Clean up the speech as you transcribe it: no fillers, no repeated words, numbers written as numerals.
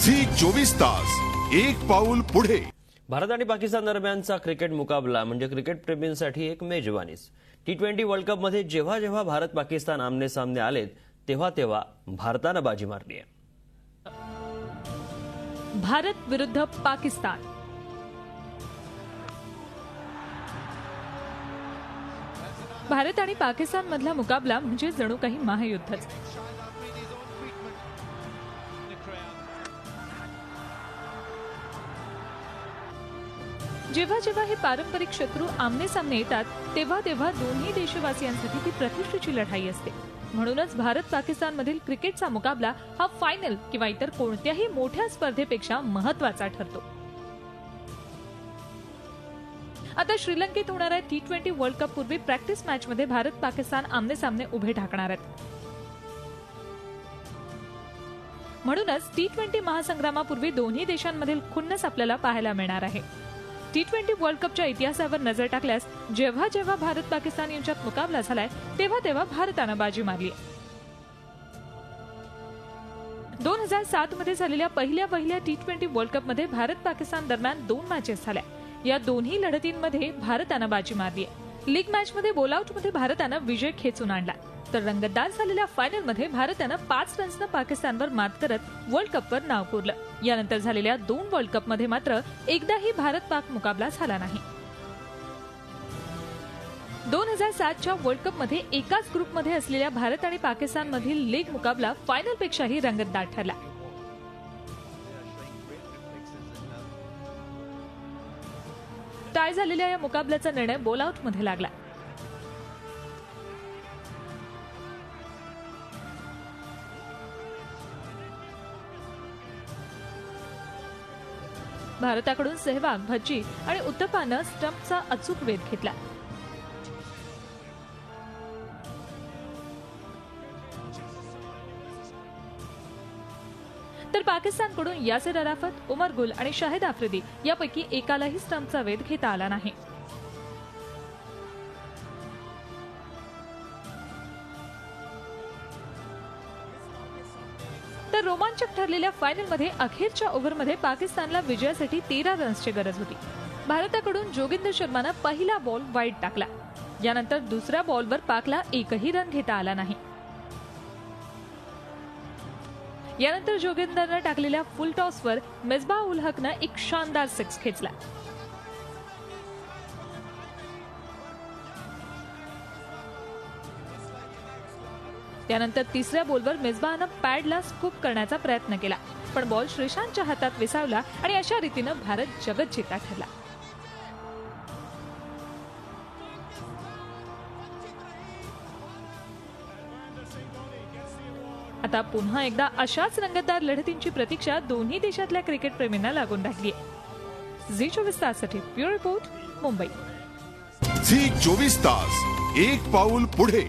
Zee 24 तास एक पाऊल पुढे। भारत आणि पाकिस्तान दरम्यानचा क्रिकेट मुकाबला म्हणजे क्रिकेट प्रेमींसाठी एक मेजवानीच। T20 वर्ल्ड कप मध्ये जेव्हा जेव्हा भारत पाकिस्तान आमने सामने आलेत तेव्हा तेव्हा भारताने बाजी मारली आहे। भारत विरुद्ध पाकिस्तान। भारत आणि पाकिस्तान मधला मुकाबला म्हणजे जणू काही महायुद्धच। जेव्हा जेव्हा हे पारंपरिक शत्रू आमने सामने येतात तेव्हा तेव्हा दोन्ही देशवासियांसाठी ती प्रतिष्ठेची लढाई असते। म्हणूनच भारत पाकिस्तान मधील क्रिकेटचा मुकाबला हा फायनल किंवा इतर कोणत्याही मोठ्या स्पर्धेपेक्षा महत्त्वाचा ठरतो। आता श्रीलंकेत होणाऱ्या T20 वर्ल्ड कप पूर्वी प्रॅक्टिस मॅच मध्ये भारत पाकिस्तान आमने सामने उभे ठाकणार आहेत। म्हणूनच T20 महासंग्रामापूर्वी दोन्ही देशांमधील खुन्नस आपल्याला पाहायला मिळणार आहे। T20 वर्ल्ड कपच्या इतिहासावर नजर टाकल्यास जेव्हा जेव्हा भारत पाकिस्तान यांच्यात मुकाबला झालाय तेव्हा तेव्हा भारताने बाजी मारली। 2007 मध्ये झालेल्या पहिल्या T20 वर्ल्ड कप मध्ये भारत पाकिस्तान दरम्यान 2 मॅचेस झाल्या। या दोन्ही लढतींमध्ये भारताने बाजी मारली आहे। लीग मॅच मध्ये बॉलआउट मध्ये भारताने विजय खेचून आणला, तर रंगतदार झालेल्या फायनल मध्ये भारताने 5 रन्सने पाकिस्तानवर मात करत वर्ल्ड कपवर नाव कोरलं। यानंतर झालेल्या 2 वर्ल्ड कप मध्ये मात्र एकदाही भारत पाक मुकाबला झाला नाही। 2007 च्या वर्ल्ड कप मध्ये एकाच ग्रुप मध्ये असलेल्या भारत आणि पाकिस्तान मधील लीग मुकाबला फायनल पेक्षाही रंगतदार ठरला। टाय झालेल्या या मुकाबल्याचा निर्णय बॉलआउट मध्ये लागला। भारताकडून सेहवाग, भज्जी आणि उत्तपानं स्टंपचा अचूक वेध घेतला। तर पाकिस्तानकडून यासिर अराफत, उमर गुल आणि शाहिद आफ्रिदी यापैकी एकालाही स्टंपचा वेध घेता आला नाही। तर रोमांचक ठरलेल्या फायनलमध्ये अखेरच्या ओव्हरमध्ये पाकिस्तानला विजयासाठी 13 रन्सची गरज होती। भारताकडून जोगिंदर शर्माने पहिला बॉल वाईड टाकला। यानंतर दुसऱ्या बॉलवर पाकला एकही रन घेता आला नाही। यानंतर जोगिंदरने टाकलेल्या फुल टॉसवर मिसबाह उल हकने एक शानदार 6 खेचला। त्यानंतर तिसऱ्या बॉलवर मिसबाहने पॅडला स्कूप करण्याचा प्रयत्न केला, पण बॉल श्रीशांतच्या हातात विसावला आणि अशा रीतीने भारत जगज्जेता ठरला। आता पुन्हा एकदा अशाच रंगतदार लढतींची प्रतीक्षा दोन्ही देशातल्या क्रिकेट प्रेमींना लागून राहिली आहे। झी 24 ताससाठी ब्युरो रिपोर्ट, मुंबई। झी 24 तास एक पाऊल पुढे।